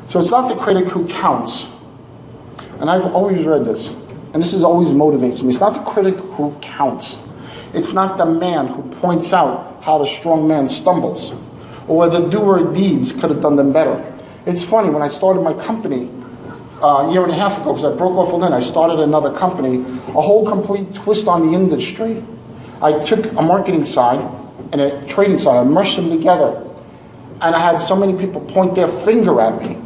So it's not the critic who counts. And I've always read this, and this is always motivates me. It's not the critic who counts. It's not the man who points out how the strong man stumbles, or the doer of deeds could have done them better. It's funny, when I started my company a year and a half ago, because I broke off with Lynn, I started another company, a whole complete twist on the industry. I took a marketing side and a trading side, I meshed them together, and I had so many people point their finger at me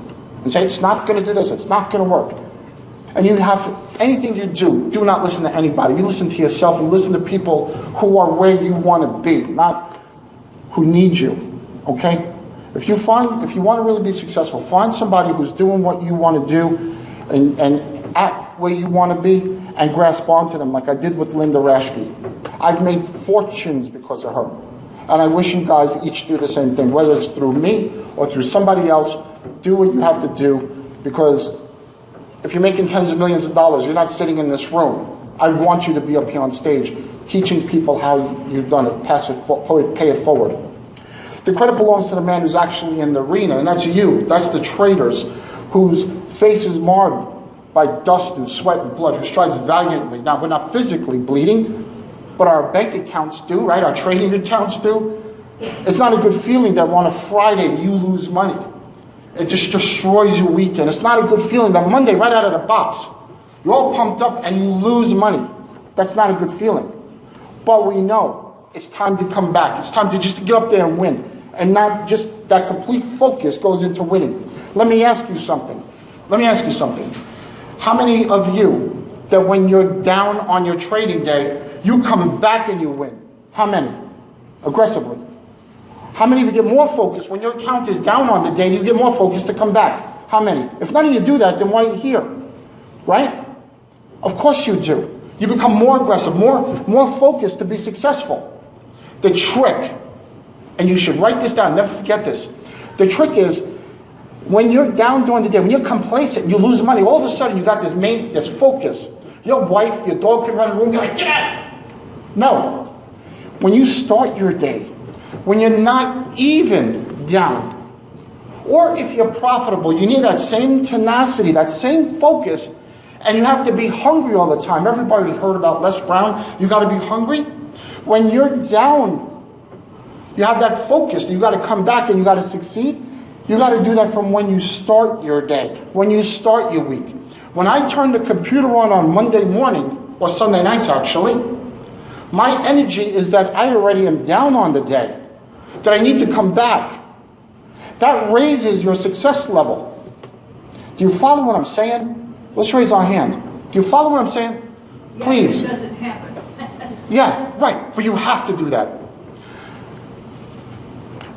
and say, it's not going to do this, it's not going to work. And you have, anything you do not listen to anybody. You listen to yourself, you listen to people who are where you want to be, not who need you, okay? If you want to really be successful, find somebody who's doing what you want to do and at where you want to be and grasp onto them like I did with Linda Rashke. I've made fortunes because of her. And I wish you guys each do the same thing, whether it's through me or through somebody else. Do what you have to do, because if you're making tens of millions of dollars, you're not sitting in this room. I want you to be up here on stage teaching people how you've done it, pay it forward. The credit belongs to the man who's actually in the arena, and that's you. That's the traders whose face is marred by dust and sweat and blood, who strives valiantly. Now, we're not physically bleeding, but our bank accounts do, right? Our trading accounts do. It's not a good feeling that on a Friday you lose money. It just destroys your weekend. It's not a good feeling that Monday, right out of the box, you're all pumped up and you lose money. That's not a good feeling. But we know it's time to come back. It's time to just get up there and win. And not just that complete focus goes into winning. Let me ask you something. How many of you, that when you're down on your trading day, you come back and you win? How many? Aggressively. How many of you get more focused when your account is down on the day, you get more focused to come back? How many? If none of you do that, then why are you here? Right? Of course you do. You become more aggressive, more focused to be successful. The trick, and you should write this down, never forget this. The trick is, when you're down during the day, when you're complacent and you lose money, all of a sudden you got this focus. Your wife, your dog can run in the room, you're like, get out! No. When you start your day, when you're not even down, or if you're profitable, you need that same tenacity, that same focus, and you have to be hungry all the time. Everybody heard about Les Brown. You got to be hungry. When you're down, you have that focus. You got to come back and you got to succeed. You got to do that from when you start your day, when you start your week. When I turn the computer on Monday morning, or Sunday nights actually, my energy is that I already am down on the day, that I need to come back. That raises your success level. Do you follow what I'm saying? Let's raise our hand. Do you follow what I'm saying? Please. It doesn't happen. Yeah, right. But you have to do that.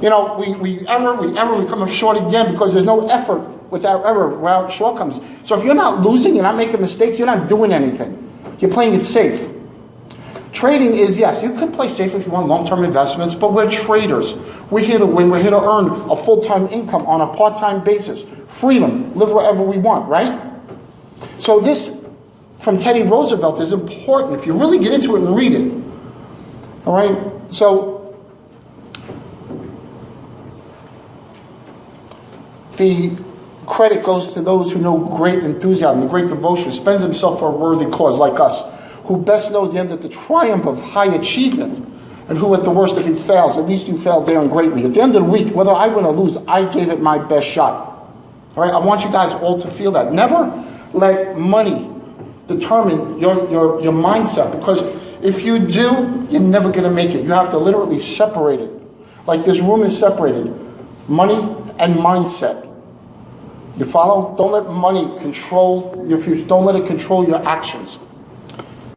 You know, we error, we come up short again because there's no effort without error, without shortcomings. So if you're not losing, you're not making mistakes, you're not doing anything. You're playing it safe. Trading is, yes, you could play safe if you want long-term investments, but we're traders. We're here to win. We're here to earn a full-time income on a part-time basis. Freedom. Live wherever we want, right? So this, from Teddy Roosevelt, is important if you really get into it and read it. All right? So the credit goes to those who know great enthusiasm, the great devotion, spends himself for a worthy cause like us, who best knows the end of the triumph of high achievement, and who at the worst, if he fails, at least you failed there and greatly. At the end of the week, whether I win or lose, I gave it my best shot. All right, I want you guys all to feel that. Never let money determine your mindset, because if you do, you're never going to make it. You have to literally separate it. Like this room is separated. Money and mindset. You follow? Don't let money control your future. Don't let it control your actions.